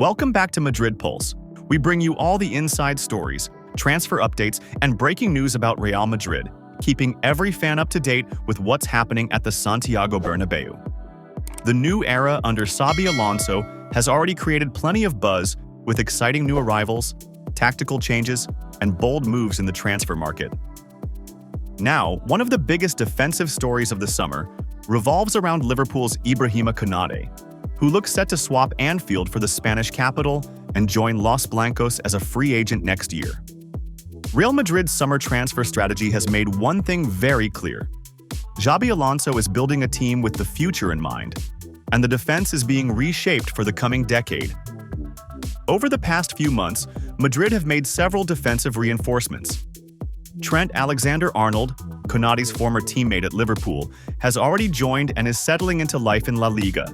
Welcome back to Madrid Pulse. We bring you all the inside stories, transfer updates, and breaking news about Real Madrid, keeping every fan up to date with what's happening at the Santiago Bernabeu. The new era under Xabi Alonso has already created plenty of buzz with exciting new arrivals, tactical changes, and bold moves in the transfer market. Now, one of the biggest defensive stories of the summer revolves around Liverpool's Ibrahima Konate, who looks set to swap Anfield for the Spanish capital and join Los Blancos as a free agent next year. Real Madrid's summer transfer strategy has made one thing very clear. Xabi Alonso is building a team with the future in mind, and the defense is being reshaped for the coming decade. Over the past few months, Madrid have made several defensive reinforcements. Trent Alexander-Arnold, Konate's former teammate at Liverpool, has already joined and is settling into life in La Liga.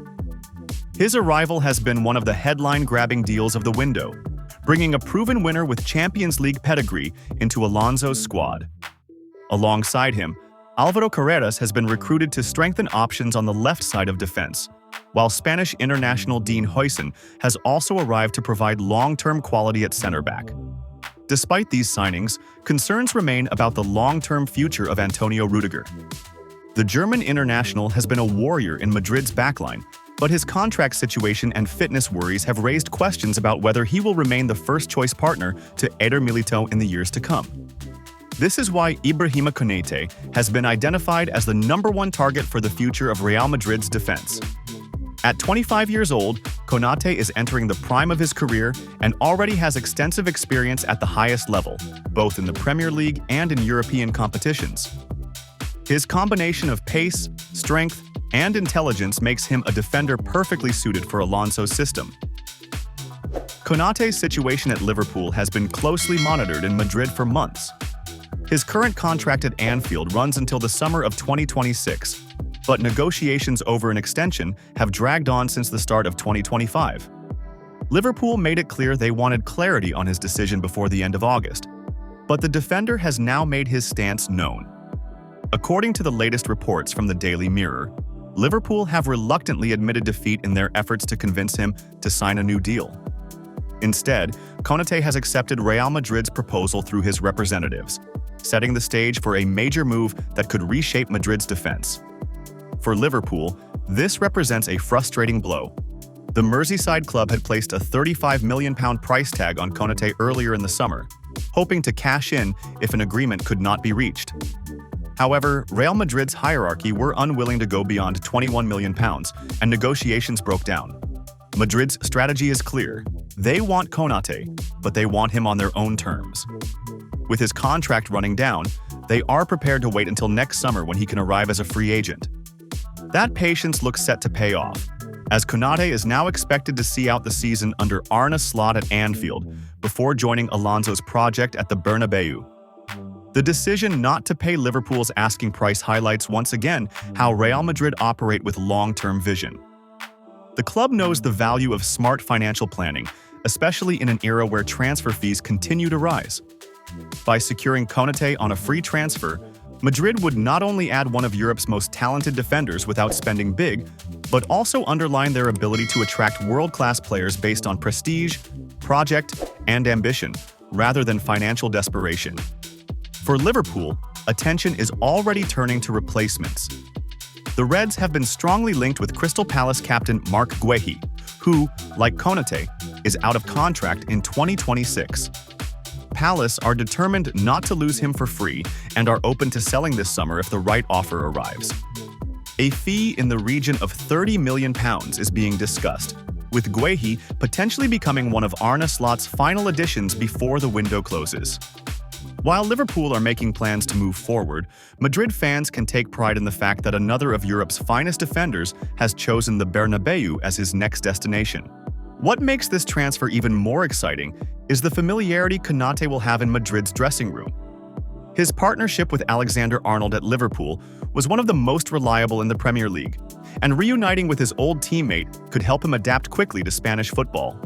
His arrival has been one of the headline-grabbing deals of the window, bringing a proven winner with Champions League pedigree into Alonso's squad. Alongside him, Álvaro Carreras has been recruited to strengthen options on the left side of defense, while Spanish international Dean Huijsen has also arrived to provide long-term quality at center-back. Despite these signings, concerns remain about the long-term future of Antonio Rudiger. The German international has been a warrior in Madrid's backline, but his contract situation and fitness worries have raised questions about whether he will remain the first-choice partner to Eder Militão in the years to come. This is why Ibrahima Konate has been identified as the #1 target for the future of Real Madrid's defense. At 25 years old, Konate is entering the prime of his career and already has extensive experience at the highest level, both in the Premier League and in European competitions. His combination of pace, strength, and intelligence makes him a defender perfectly suited for Alonso's system. Konate's situation at Liverpool has been closely monitored in Madrid for months. His current contract at Anfield runs until the summer of 2026, but negotiations over an extension have dragged on since the start of 2025. Liverpool made it clear they wanted clarity on his decision before the end of August, but the defender has now made his stance known. According to the latest reports from the Daily Mirror, Liverpool have reluctantly admitted defeat in their efforts to convince him to sign a new deal. Instead, Konate has accepted Real Madrid's proposal through his representatives, setting the stage for a major move that could reshape Madrid's defense. For Liverpool, this represents a frustrating blow. The Merseyside club had placed a £35 million price tag on Konate earlier in the summer, hoping to cash in if an agreement could not be reached. However, Real Madrid's hierarchy were unwilling to go beyond £21 million, and negotiations broke down. Madrid's strategy is clear. They want Konate, but they want him on their own terms. With his contract running down, they are prepared to wait until next summer when he can arrive as a free agent. That patience looks set to pay off, as Konate is now expected to see out the season under Arne Slot at Anfield before joining Alonso's project at the Bernabeu. The decision not to pay Liverpool's asking price highlights once again how Real Madrid operate with long-term vision. The club knows the value of smart financial planning, especially in an era where transfer fees continue to rise. By securing Konate on a free transfer, Madrid would not only add one of Europe's most talented defenders without spending big, but also underline their ability to attract world-class players based on prestige, project, and ambition, rather than financial desperation. For Liverpool, attention is already turning to replacements. The Reds have been strongly linked with Crystal Palace captain Marc Guehi, who, like Konate, is out of contract in 2026. Palace are determined not to lose him for free and are open to selling this summer if the right offer arrives. A fee in the region of £30 million is being discussed, with Guehi potentially becoming one of Arne Slot's final additions before the window closes. While Liverpool are making plans to move forward, Madrid fans can take pride in the fact that another of Europe's finest defenders has chosen the Bernabeu as his next destination. What makes this transfer even more exciting is the familiarity Konate will have in Madrid's dressing room. His partnership with Alexander-Arnold at Liverpool was one of the most reliable in the Premier League, and reuniting with his old teammate could help him adapt quickly to Spanish football.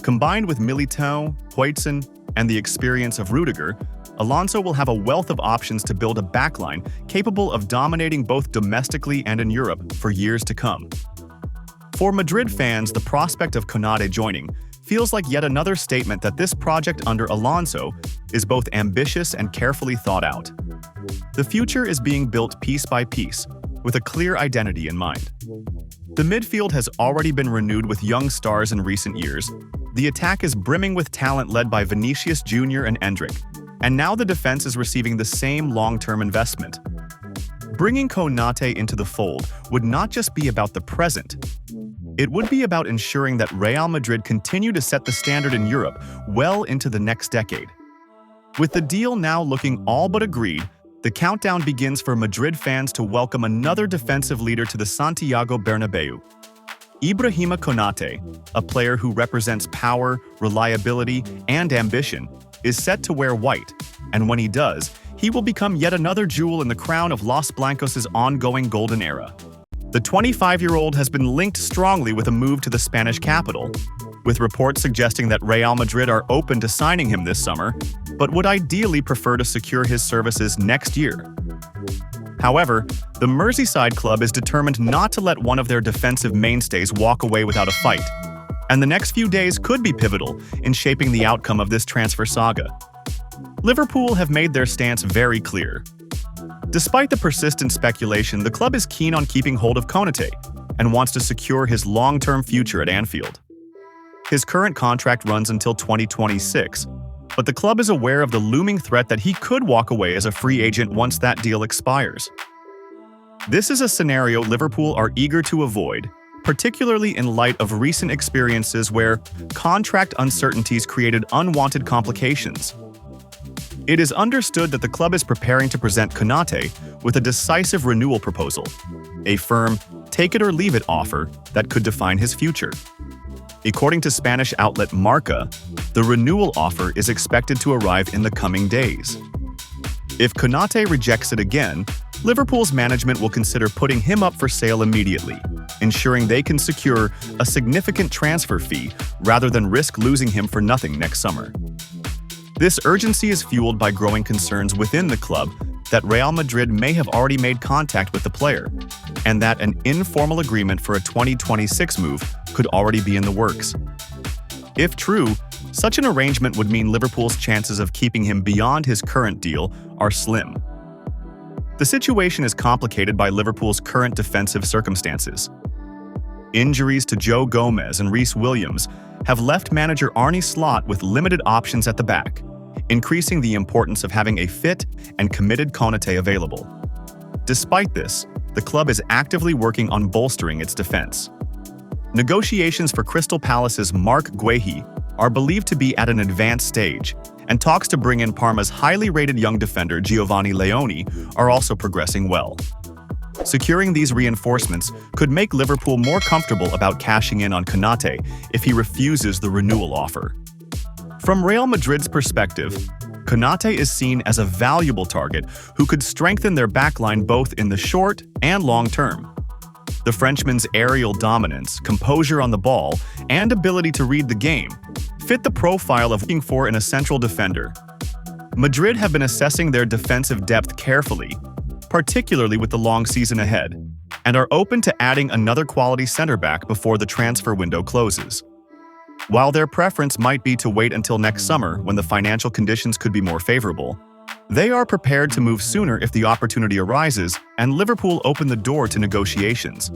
Combined with Militão, Huijsen, and the experience of Rudiger, Alonso will have a wealth of options to build a backline capable of dominating both domestically and in Europe for years to come. For Madrid fans, the prospect of Konate joining feels like yet another statement that this project under Alonso is both ambitious and carefully thought out. The future is being built piece by piece, with a clear identity in mind. The midfield has already been renewed with young stars in recent years. The attack is brimming with talent led by Vinicius Jr. and Endrick, and now the defense is receiving the same long-term investment. Bringing Konate into the fold would not just be about the present. It would be about ensuring that Real Madrid continue to set the standard in Europe well into the next decade. With the deal now looking all but agreed, the countdown begins for Madrid fans to welcome another defensive leader to the Santiago Bernabeu. Ibrahima Konate, a player who represents power, reliability, and ambition, is set to wear white, and when he does, he will become yet another jewel in the crown of Los Blancos' ongoing golden era. The 25-year-old has been linked strongly with a move to the Spanish capital, with reports suggesting that Real Madrid are open to signing him this summer, but would ideally prefer to secure his services next year. However, the Merseyside club is determined not to let one of their defensive mainstays walk away without a fight, and the next few days could be pivotal in shaping the outcome of this transfer saga. Liverpool have made their stance very clear. Despite the persistent speculation, the club is keen on keeping hold of Konate and wants to secure his long-term future at Anfield. His current contract runs until 2026, but the club is aware of the looming threat that he could walk away as a free agent once that deal expires. This is a scenario Liverpool are eager to avoid, particularly in light of recent experiences where contract uncertainties created unwanted complications. It is understood that the club is preparing to present Konate with a decisive renewal proposal, a firm take-it-or-leave-it offer that could define his future. According to Spanish outlet Marca, the renewal offer is expected to arrive in the coming days. If Konate rejects it again, Liverpool's management will consider putting him up for sale immediately, ensuring they can secure a significant transfer fee rather than risk losing him for nothing next summer. This urgency is fueled by growing concerns within the club that Real Madrid may have already made contact with the player, and that an informal agreement for a 2026 move could already be in the works. If true, such an arrangement would mean Liverpool's chances of keeping him beyond his current deal are slim. The situation is complicated by Liverpool's current defensive circumstances. Injuries to Joe Gomez and Reece Williams have left manager Arne Slot with limited options at the back, increasing the importance of having a fit and committed Konate available. Despite this, the club is actively working on bolstering its defense. Negotiations for Crystal Palace's Marc Guehi are believed to be at an advanced stage, and talks to bring in Parma's highly rated young defender Giovanni Leoni are also progressing well. Securing these reinforcements could make Liverpool more comfortable about cashing in on Konate if he refuses the renewal offer. From Real Madrid's perspective, Konate is seen as a valuable target who could strengthen their backline both in the short and long term. The Frenchman's aerial dominance, composure on the ball, and ability to read the game fit the profile of looking for in a central defender. Madrid have been assessing their defensive depth carefully, particularly with the long season ahead, and are open to adding another quality center-back before the transfer window closes. While their preference might be to wait until next summer when the financial conditions could be more favorable, they are prepared to move sooner if the opportunity arises and Liverpool open the door to negotiations.